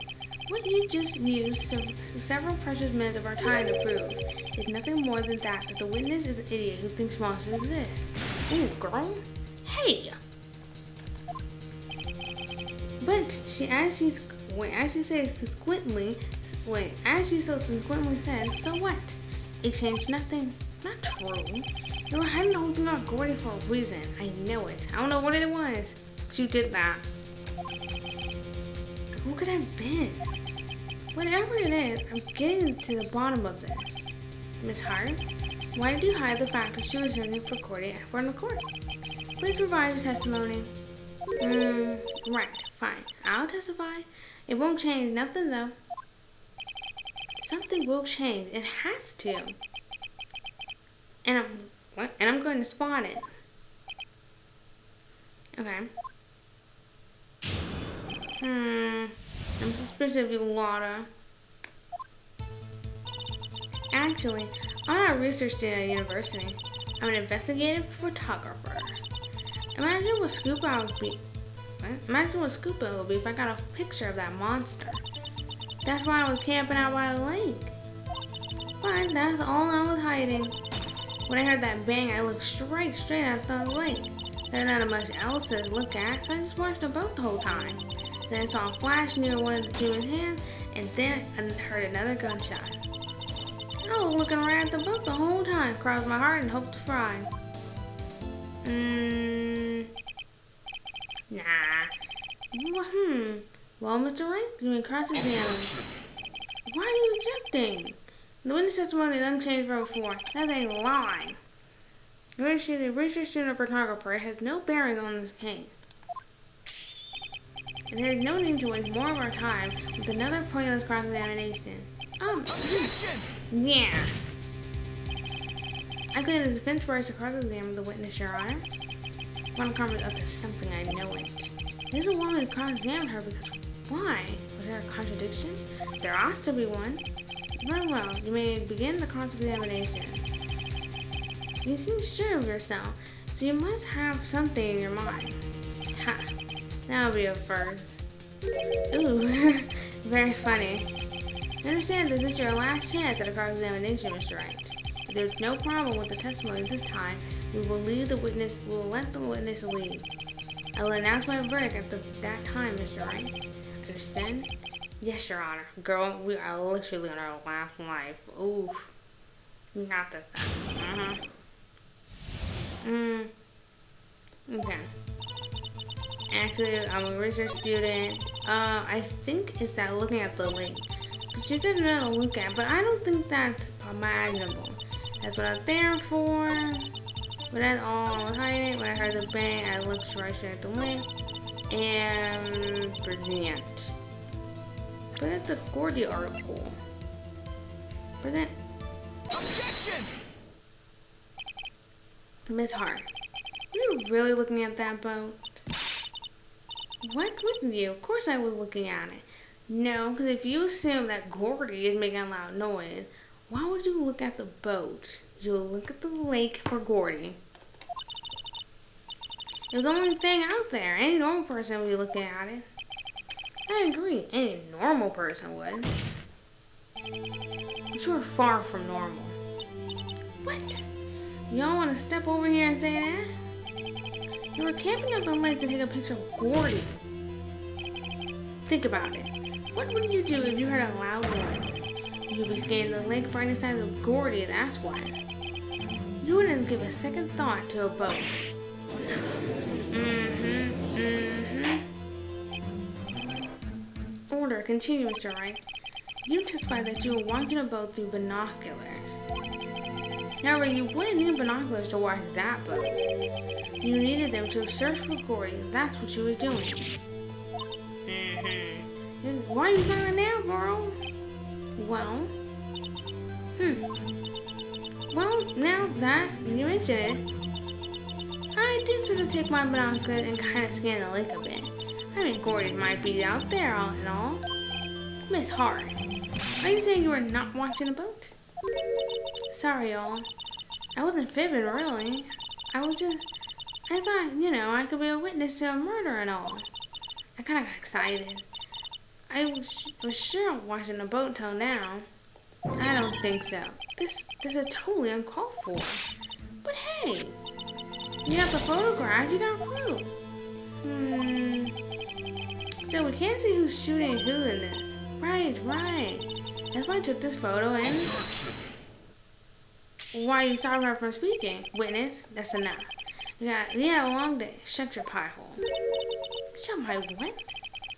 What you just used several precious minutes of our time to prove is nothing more than that the witness is an idiot who thinks monsters exist. Ooh, girl. Hey! But as she so subsequently said, so what? It changed nothing. Not true. They were hiding the whole thing on Gordy for a reason. I know it. I don't know what it was, but you did that. Who could I have been? Whatever it is, I'm getting to the bottom of it. Miss Hart, why did you hide the fact that she was searching for Gordy in front of the court? Please provide your testimony. Right, fine. I'll testify. It won't change nothing though. Something will change. It has to. And I'm going to spot it. Okay. I'm suspicious of you, Lotta. Actually, I'm not a research student at university. I'm an investigative photographer. Imagine what scoop I would be. Imagine what scoop it would be if I got a picture of that monster. That's why I was camping out by the lake. But that's all I was hiding. When I heard that bang, I looked straight at the lake. There's not much else to look at, so I just watched the boat the whole time. Then I saw a flash near one of the two hands, and then I heard another gunshot. I was looking right at the boat the whole time, crossed my heart and hoped to fry. Nah. Well, Mr. Wright, you may cross-examine. Why are you objecting? The witness testimony is unchanged from before. That's a lie. You're a research student or photographer. It has no bearing on this case. And there is no need to waste more of our time with another pointless cross-examination. Objection! Yeah. I claim the defense rights to cross-examine the witness, Your Honor. Want to comment up to something I know it. It isn't wanting to cross-examine her because why? Was there a contradiction? There ought to be one. Very well, you may begin the cross-examination. You seem sure of yourself, so you must have something in your mind. Ha, that'll be a first. Ooh, very funny. I understand that this is your last chance at a cross-examination, Mr. Wright. If there's no problem with the testimony this time, we will let the witness leave. I will announce my verdict at that time, Mr. Wright. Understand? Yes, Your Honor. Girl, we are literally in our last life. Ooh. You got this time. Okay. Actually, I'm a research student. I think it's that looking at the link. She said no to look at, but I don't think that's imaginable. That's what I'm there for. But that's all I was hiding. When I heard the bang, I looked right straight at the link. And present. But it's a Gordy article. Present. Objection! Miss Hart, were you really looking at that boat? What was you? Of course I was looking at it. No, because if you assume that Gordy is making a loud noise, why would you look at the boat? You'll look at the lake for Gordy. It was the only thing out there. Any normal person would be looking at it. I agree. Any normal person would. But you're far from normal. What? Y'all want to step over here and say that? You were camping out the lake to take a picture of Gordy. Think about it. What would you do if you heard a loud noise? You'd be scanning the lake for any signs of Gordy, that's why. You wouldn't give a second thought to a boat. Order, continue, Mr. Wright. You testified that you were watching a boat through binoculars. However, you wouldn't need binoculars to watch that boat. You needed them to search for Gordy. That's what you were doing. Why are you silent now, girl? Well, Well, now that you mention it, I did sort of take my binoculars and kind of scan the lake a bit. I mean, Gordy might be out there all in all. Miss Hart, are you saying you were not watching a boat? Sorry, y'all. I wasn't fibbing, really. I thought, I could be a witness to a murder and all. I kind of got excited. I was sure I'm watching a boat till now. I don't think so. This is totally uncalled for. But hey, you got the photograph, you got proof. So we can't see who's shooting who in this. Right. That's why I took this photo and... Why you stopping her from speaking? Witness, that's enough. You had a long day. Shut your pie hole. Shut my what?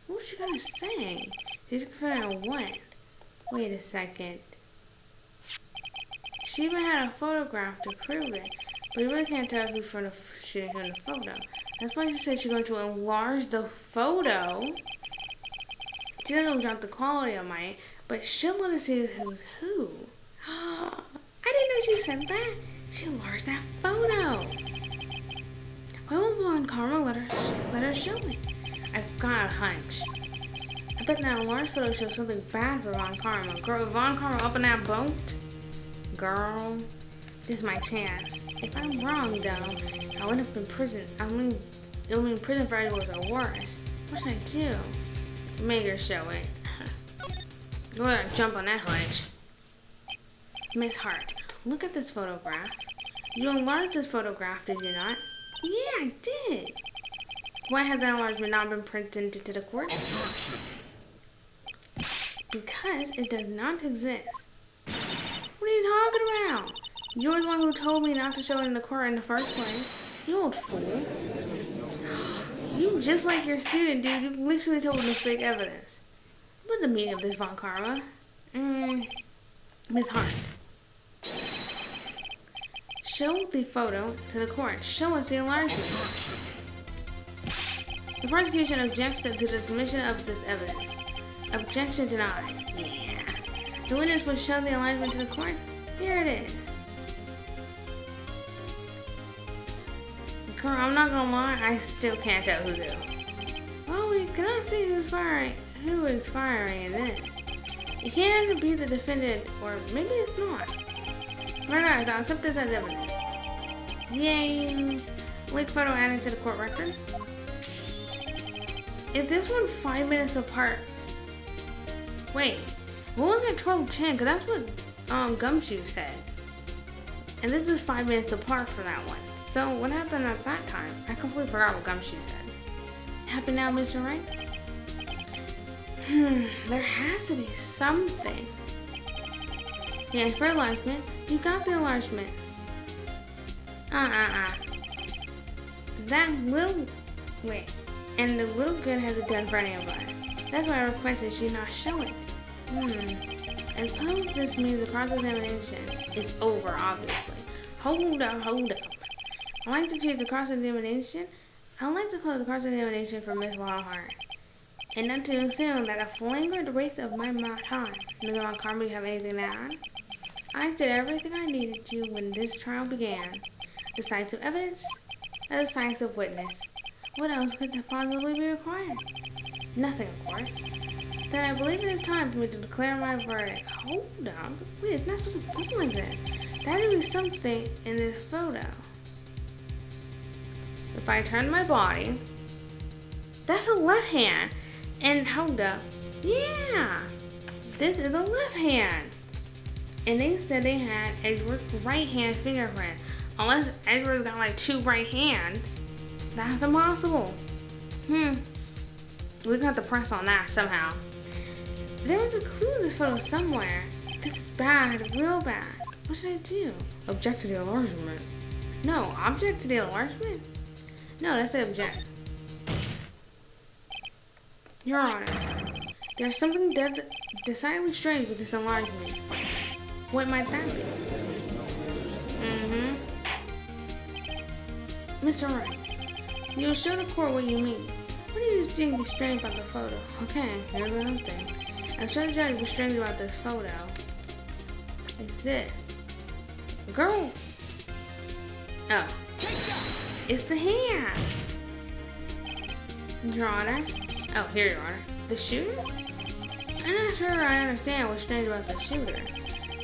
What you gonna say? She's confident on what? Wait a second. She even had a photograph to prove it, but you really can't tell who's shooting her in the photo. That's why she said she's going to enlarge the photo. She doesn't gonna drop the quality of mine, but she'll let us see who's who. I didn't know she said that. She enlarged that photo. Why won't Von Karma let her show it? I've got a hunch. I bet that enlarged photo shows something bad for Von Karma. Girl, if Von Karma up in that boat, girl, this is my chance. If I'm wrong, though, I'll end up in prison. It'll be in prison for hours or worse. What should I do? Make her show it. Go ahead and jump on that hunch. Miss Hart, look at this photograph. You enlarged this photograph, did you not? Yeah, I did. Why has that enlargement not been printed into the court? Objection. Because it does not exist. What are you talking about? You're the one who told me not to show it in the court in the first place. You old fool. You just like your student, dude. You literally told him to fake evidence. What's the meaning of this, Von Karma? Miss Hart. Show the photo to the court. Show us the enlargement. The prosecution objects to the submission of this evidence. Objection denied. Yeah. The witness will show the enlargement to the court. Here it is. Girl, I'm not gonna lie, I still can't tell who's who. Well, we cannot see who is firing in this. It can be the defendant, or maybe it's not. Regardless, I'll accept this as evidence. Yay! Link photo added to the court record. Is this one 5 minutes apart? Wait, what was it 12:10? Because that's what Gumshoe said. And this is 5 minutes apart for that one. So what happened at that time? I completely forgot what Gumshoe said. Happy now, Mr. Wright? There has to be something. Yes, for enlargement. You got the enlargement. That little... Wait. And the little good hasn't done for any of us. That's why I requested she not show it. I suppose this means the cross-examination is over, obviously. Hold up. I'd like to choose the cross-examination. I'd like to close the cross-examination for Miss Lockhart. And not to assume that a flagrant waste of my time. Ms. Von Karma, you have anything to add? I did everything I needed to when this trial began. The science of evidence and the science of witness. What else could possibly be required? Nothing, of course. Then I believe it is time for me to declare my verdict. Hold up. Wait, it's not supposed to go like that. There had to be something in this photo. If I turn my body, that's a left hand. And hold up. Yeah, this is a left hand. And they said they had Edward's right hand fingerprint. Unless Edward's got like 2 right hands, that's impossible. We're gonna have to press on that somehow. There was a clue in this photo somewhere. This is bad, real bad. What should I do? Object to the enlargement. No, object to the enlargement? No, let's say object. Your Honor, there's something decidedly strange with this enlargement. What might that be? Mr. Wright, you'll show the court what you mean. What do you think is strange about the photo? Okay, here's what I'm thinking. I'm sure the judge was strange about this photo. It's this. Girl. Oh. It's the hand. Your Honor. Oh, here, Your Honor. The shooter? I'm not sure I understand what's strange about the shooter.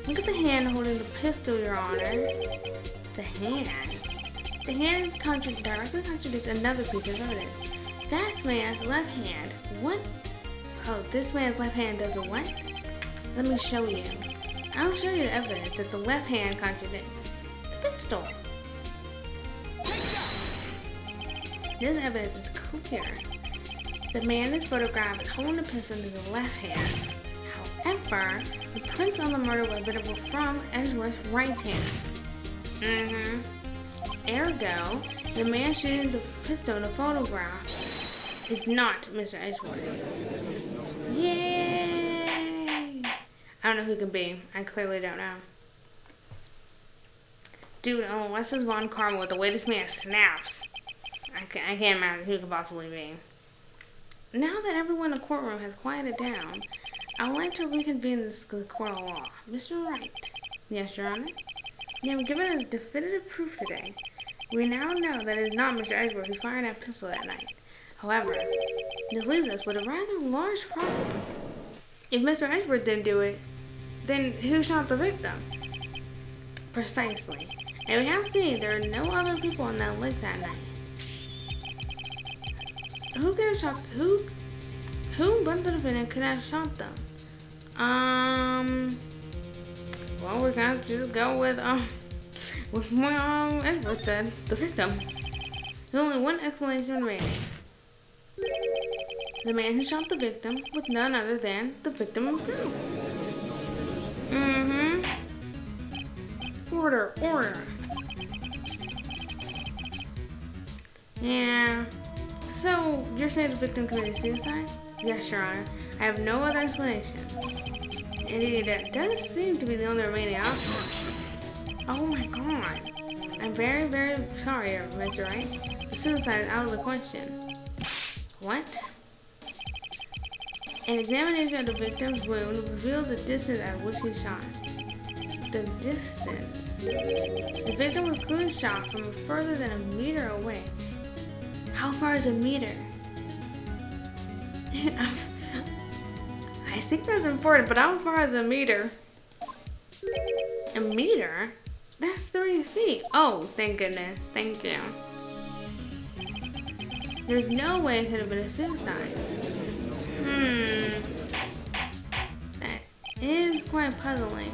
Look at the hand holding the pistol, Your Honor. The hand? The hand directly contradicts another piece of evidence. That's man's left hand. What? Oh, this man's left hand does a what? Let me show you. I'll show you the evidence that the left hand contradicts. The pistol. This evidence is clear. The man in this photograph is holding the pistol in his left hand. However, the prints on the murder weapon were from Ezra's right hand. Mm-hmm. Ergo, the man shooting the pistol in the photograph is not Mr. Edgeworth. Yay! I don't know who it could be. I clearly don't know. Dude, unless it's Von Karma with the way this man snaps, I can't imagine who it could possibly be. Now that everyone in the courtroom has quieted down, I would like to reconvene the court of law. Mr. Wright. Yes, Your Honor? You have given us definitive proof today. We now know that it is not Mr. Edgeworth who fired that pistol that night. However, this leaves us with a rather large problem. If Mr. Edgeworth didn't do it, then who shot the victim? Precisely. And we have seen there are no other people on that lake that night. Who could have shot? Who but the defendant could have shot them? Well, we're gonna just go with what Edward said, the victim. There's only one explanation remaining. The man who shot the victim was none other than the victim himself. Mm-hmm. Order. Yeah. So, you're saying the victim committed suicide? Yes, Your Honor. I have no other explanation. Indeed, that does seem to be the only remaining option. Oh my god. I'm very, very sorry, Mr. Wright. The suicide is out of the question. What? An examination of the victim's wound revealed the distance at which he shot. The distance. The victim was clearly shot from further than a meter away. How far is a meter? I think that's important, but how far is a meter? A meter? That's 3 feet. Oh, thank goodness. Thank you. There's no way it could have been a suicide. That is quite puzzling.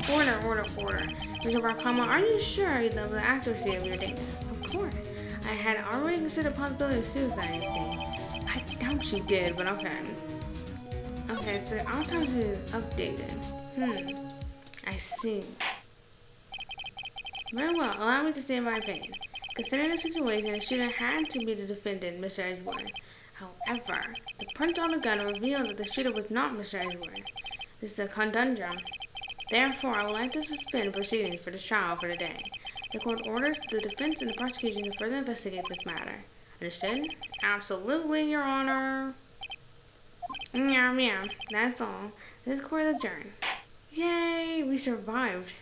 Order. Mr. Barkama, are you sure of the accuracy of your data? Of course. I had already considered the possibility of suicide, you see. I doubt you did, but okay. Okay, so autopsy is updated. I see. Very well, allow me to state my opinion. Considering the situation, the shooter had to be the defendant, Mr. Edgeworth. However, the print on the gun revealed that the shooter was not Mr. Edgeworth. This is a conundrum. Therefore, I would like to suspend proceedings for this trial for today. The court orders the defense and the prosecution to further investigate this matter. Understood? Absolutely, Your Honor. Yeah, that's all. This court is adjourned. Yay, we survived.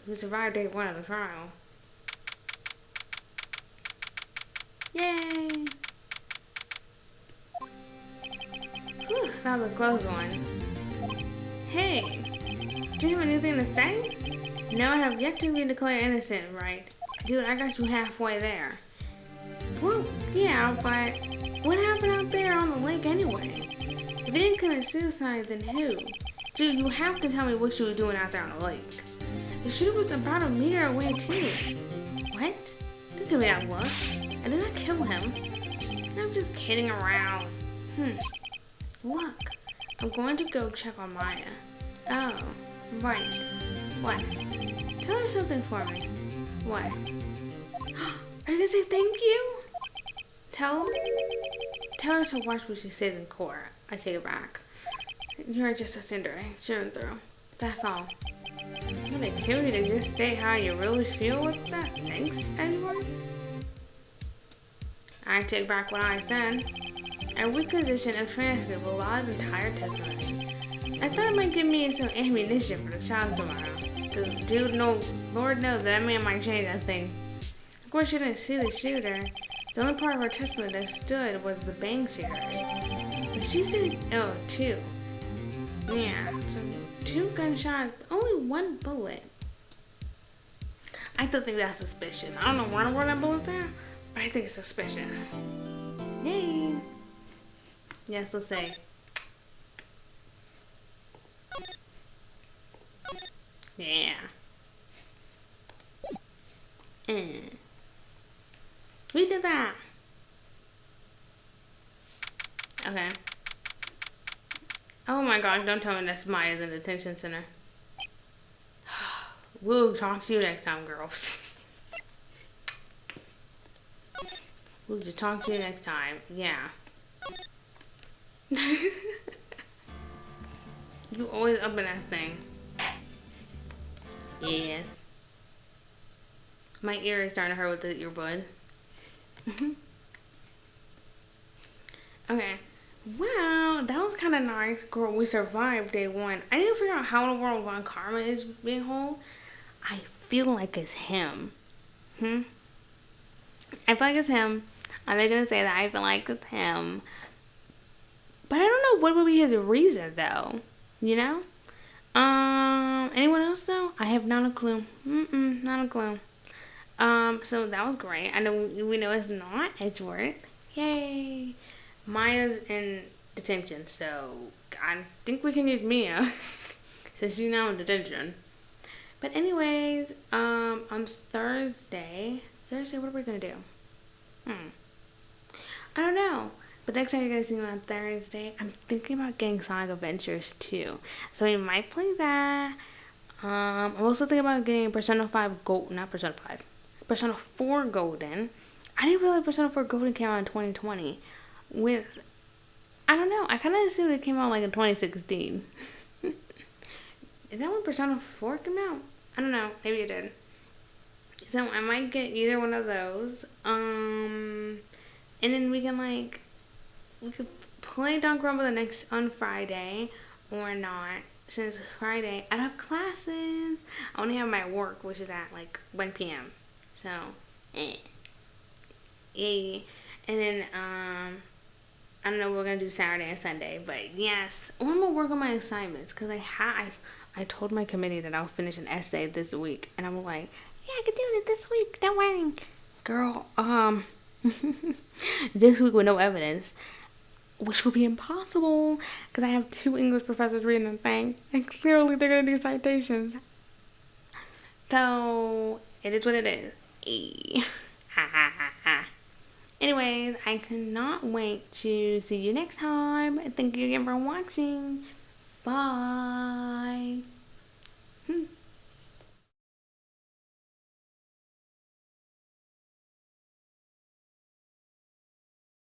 We survived day 1 of the trial. Yay. Whew, that was a close one. Hey, do you have anything to say? No, I have yet to be declared innocent, right? Dude, I got you halfway there. Well, yeah, but what happened out there on the lake anyway? If you didn't commit suicide, then who? Dude, you have to tell me what you were doing out there on the lake. The shooter was about a meter away, too. What? Don't give me that look. I did not kill him. I'm just kidding around. Look, I'm going to go check on Maya. Oh, right. What? Tell her something for me. What? Are you gonna say thank you? Tell her to watch what she says in court. I take it back. You're just a cinder, through and through. That's all. Would it kill you to just state how you really feel with that? Thanks, anyone? I take back what I said. A requisition of transcript will allow his entire testimony. I thought it might give me some ammunition for the trial tomorrow. Cause dude, no, Lord knows that man might change that thing. Of course, you didn't see the shooter. The only part of her testimony that stood was the bang she heard. But she said, 2. Yeah, so 2 gunshots, only 1 bullet. I still think that's suspicious. I don't know where that bullet's at, but I think it's suspicious. Yay. Yes, let's say. Yeah. We did that. Okay. Oh my gosh, don't tell me that's Maya's in the detention center. We'll talk to you next time, girl. We'll just talk to you next time. Yeah. You always up in that thing. Yes. My ear is starting to hurt with the earbud. Okay. Wow, that was kind of nice. Girl, we survived day one. I need to figure out how in the world Von Karma is being whole. I feel like it's him. I feel like it's him. I'm not gonna say that I feel like it's him. But I don't know what would be his reason though. You know? Anyone else though? I have not a clue. Not a clue. So that was great. I know we know it's not Edgeworth. Yay. Maya's in detention, so I think we can use Mia since she's now in detention. But anyways, on Thursday, what are we gonna do? I don't know. But next time you're gonna see me on Thursday, I'm thinking about getting Sonic Adventures too. So we might play that. I'm also thinking about getting Persona 5 Gold, not Persona 5. Persona 4 Golden. I didn't realize Persona 4 Golden came out in 2020. I don't know. I kind of assumed it came out like in 2016. Is that when Persona 4 came out? I don't know. Maybe it did. So I might get either one of those. And then we could play Danganronpa on Friday or not. Since Friday I have classes. I only have my work, which is at like 1 p.m. So, yay. And then I don't know what we're gonna do Saturday and Sunday, but yes, or I'm gonna work on my assignments because I told my committee that I'll finish an essay this week, and I'm like, yeah, I could do it this week. Don't worry, girl. This week with no evidence, which would be impossible because I have 2 English professors reading the thing, and clearly they're gonna do citations. So it is what it is. Anyways, I cannot wait to see you next time. Thank you again for watching. Bye.